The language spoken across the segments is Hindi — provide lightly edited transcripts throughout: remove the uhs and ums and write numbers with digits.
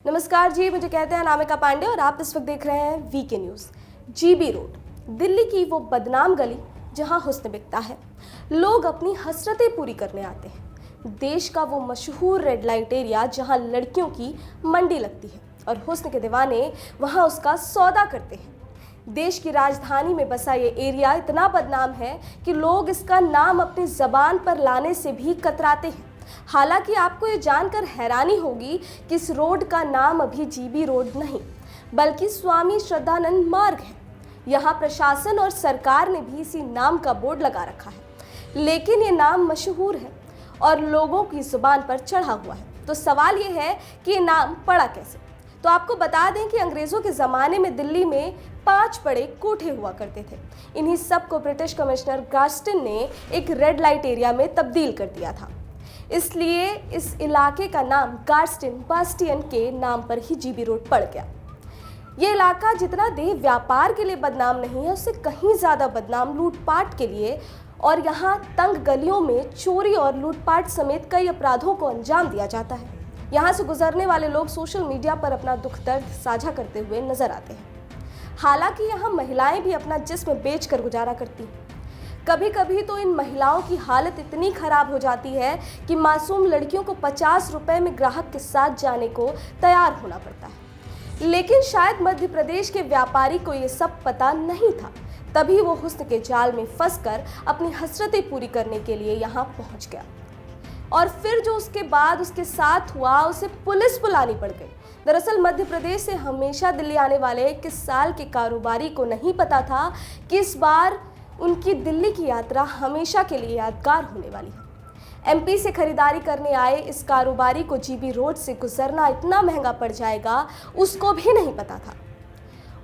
नमस्कार जी, मुझे कहते हैं अनामिका पांडे और आप इस वक्त देख रहे हैं VK news. GB road, Delhi की वो बदनाम गली जहां हुस्न बिकता है, लोग अपनी हसरतें पूरी करने आते हैं। देश का वो मशहूर रेड लाइट एरिया जहां लड़कियों की मंडी लगती है और हुस्न के दीवाने वहां उसका सौदा करते हैं। देश की राजधानी में बसा ये एरिया इतना बदनाम है कि लोग इसका नाम अपनी ज़बान पर लाने से भी कतराते हैं। हालांकि आपको ये जानकर हैरानी होगी कि इस रोड का नाम अभी जीबी रोड नहीं, बल्कि स्वामी श्रद्धानंद मार्ग है। यहाँ प्रशासन और सरकार ने भी इसी नाम का बोर्ड लगा रखा है, लेकिन ये नाम मशहूर है और लोगों की जुबान पर चढ़ा हुआ है। तो सवाल ये है कि ये नाम पड़ा कैसे। तो आपको बता दें कि अंग्रेज़ों के ज़माने में दिल्ली में 5 बड़े कोठे हुआ करते थे। इन्हीं सब को ब्रिटिश कमिश्नर गार्स्टन ने एक रेड लाइट एरिया में तब्दील कर दिया था। इसलिए इस इलाके का नाम गार्स्टन बास्टियन के नाम पर ही जीबी रोड पड़ गया। ये इलाका जितना देह व्यापार के लिए बदनाम नहीं है, उससे कहीं ज़्यादा बदनाम लूटपाट के लिए, और यहाँ तंग गलियों में चोरी और लूटपाट समेत कई अपराधों को अंजाम दिया जाता है। यहाँ से गुजरने वाले लोग सोशल मीडिया पर अपना दुख दर्द साझा करते हुए नजर आते हैं। हालांकि यहाँ महिलाएं भी अपना जिस्म बेचकर गुजारा करती हैं। कभी कभी तो इन महिलाओं की हालत इतनी खराब हो जाती है कि मासूम लड़कियों को 50 रुपए में ग्राहक के साथ जाने को तैयार होना पड़ता है। लेकिन शायद मध्य प्रदेश के व्यापारी को ये सब पता नहीं था, तभी वो हुस्न के जाल में फंसकर अपनी हसरतें पूरी करने के लिए यहाँ पहुँच गया। और फिर जो उसके बाद उसके साथ हुआ, उसे पुलिस बुलानी पड़ गई। दरअसल मध्य प्रदेश से हमेशा दिल्ली आने वाले 21 साल के कारोबारी को नहीं पता था कि इस बार उनकी दिल्ली की यात्रा हमेशा के लिए यादगार होने वाली है। एमपी से खरीदारी करने आए इस कारोबारी को जीबी रोड से गुजरना इतना महंगा पड़ जाएगा, उसको भी नहीं पता था।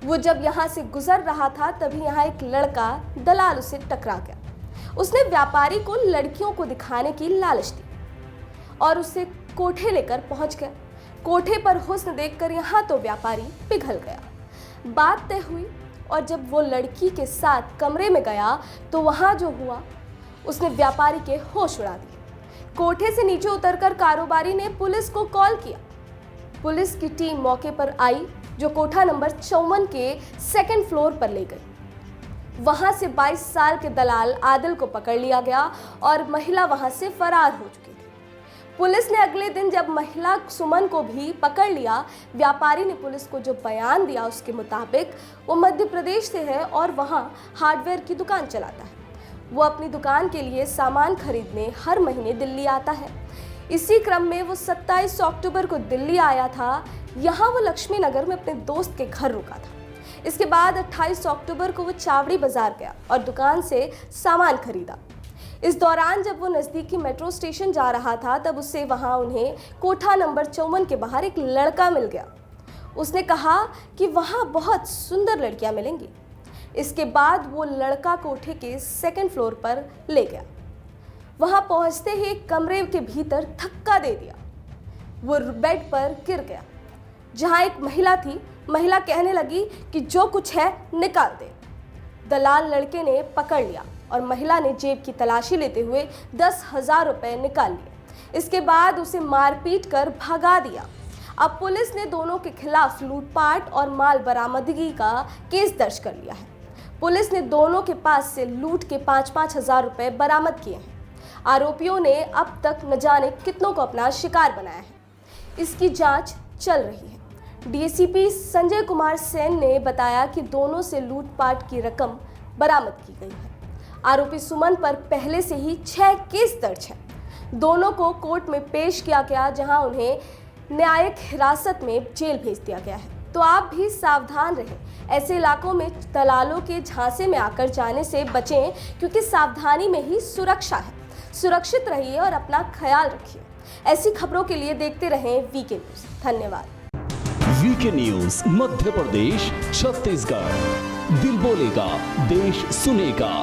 वो जब यहाँ से गुजर रहा था तभी यहाँ एक लड़का दलाल उसे टकरा गया। उसने व्यापारी को लड़कियों को दिखाने की लालच दी और उसे कोठे लेकर पहुंच गया। कोठे पर हुस्न देखकर यहाँ तो व्यापारी पिघल गया। बात तय हुई और जब वो लड़की के साथ कमरे में गया तो वहाँ जो हुआ, उसने व्यापारी के होश उड़ा दिए। कोठे से नीचे उतरकर कारोबारी ने पुलिस को कॉल किया। पुलिस की टीम मौके पर आई, जो कोठा नंबर 54 के 2nd फ्लोर पर ले गई। वहाँ से 22 साल के दलाल आदिल को पकड़ लिया गया और महिला वहाँ से फरार हो चुकी थी। पुलिस ने अगले दिन जब महिला सुमन को भी पकड़ लिया, व्यापारी ने पुलिस को जो बयान दिया उसके मुताबिक वो मध्य प्रदेश से है और वहाँ हार्डवेयर की दुकान चलाता है। वो अपनी दुकान के लिए सामान खरीदने हर महीने दिल्ली आता है। इसी क्रम में वो 27 अक्टूबर को दिल्ली आया था। यहाँ वो लक्ष्मी नगर में अपने दोस्त के घर रुका था। इसके बाद 28 अक्टूबर को वो चावड़ी बाजार गया और दुकान से सामान खरीदा। इस दौरान जब वो नज़दीकी मेट्रो स्टेशन जा रहा था तब उससे वहाँ उन्हें कोठा नंबर 54 के बाहर एक लड़का मिल गया। उसने कहा कि वहाँ बहुत सुंदर लड़कियाँ मिलेंगी। इसके बाद वो लड़का कोठे के 2nd फ्लोर पर ले गया। वहाँ पहुँचते ही एक कमरे के भीतर धक्का दे दिया। वो बेड पर गिर गया, जहाँ एक महिला थी। महिला कहने लगी कि जो कुछ है निकाल दे। दलाल लड़के ने पकड़ लिया और महिला ने जेब की तलाशी लेते हुए 10,000 रुपए निकाल लिए। इसके बाद उसे मारपीट कर भगा दिया। अब पुलिस ने दोनों के खिलाफ लूटपाट और माल बरामदगी का केस दर्ज कर लिया है। पुलिस ने दोनों के पास से लूट के 5-5 हज़ार रुपए बरामद किए हैं। आरोपियों ने अब तक न जाने कितनों को अपना शिकार बनाया है। इसकी जांच चल रही है। डीएसपी संजय कुमार सेन ने बताया कि दोनों से लूटपाट की रकम बरामद की गई है। आरोपी सुमन पर पहले से ही 6 केस दर्ज है। दोनों को कोर्ट में पेश किया गया, जहां उन्हें न्यायिक हिरासत में जेल भेज दिया गया है। तो आप भी सावधान रहें। ऐसे इलाकों में दलालों के झांसे में आकर जाने से बचें, क्योंकि सावधानी में ही सुरक्षा है। सुरक्षित रहिए और अपना ख्याल रखिए। ऐसी खबरों के लिए देखते रहें वीके न्यूज़। धन्यवाद। VK news Madhya Pradesh, Chhattisgarh. दिल बोलेगा, देश सुनेगा।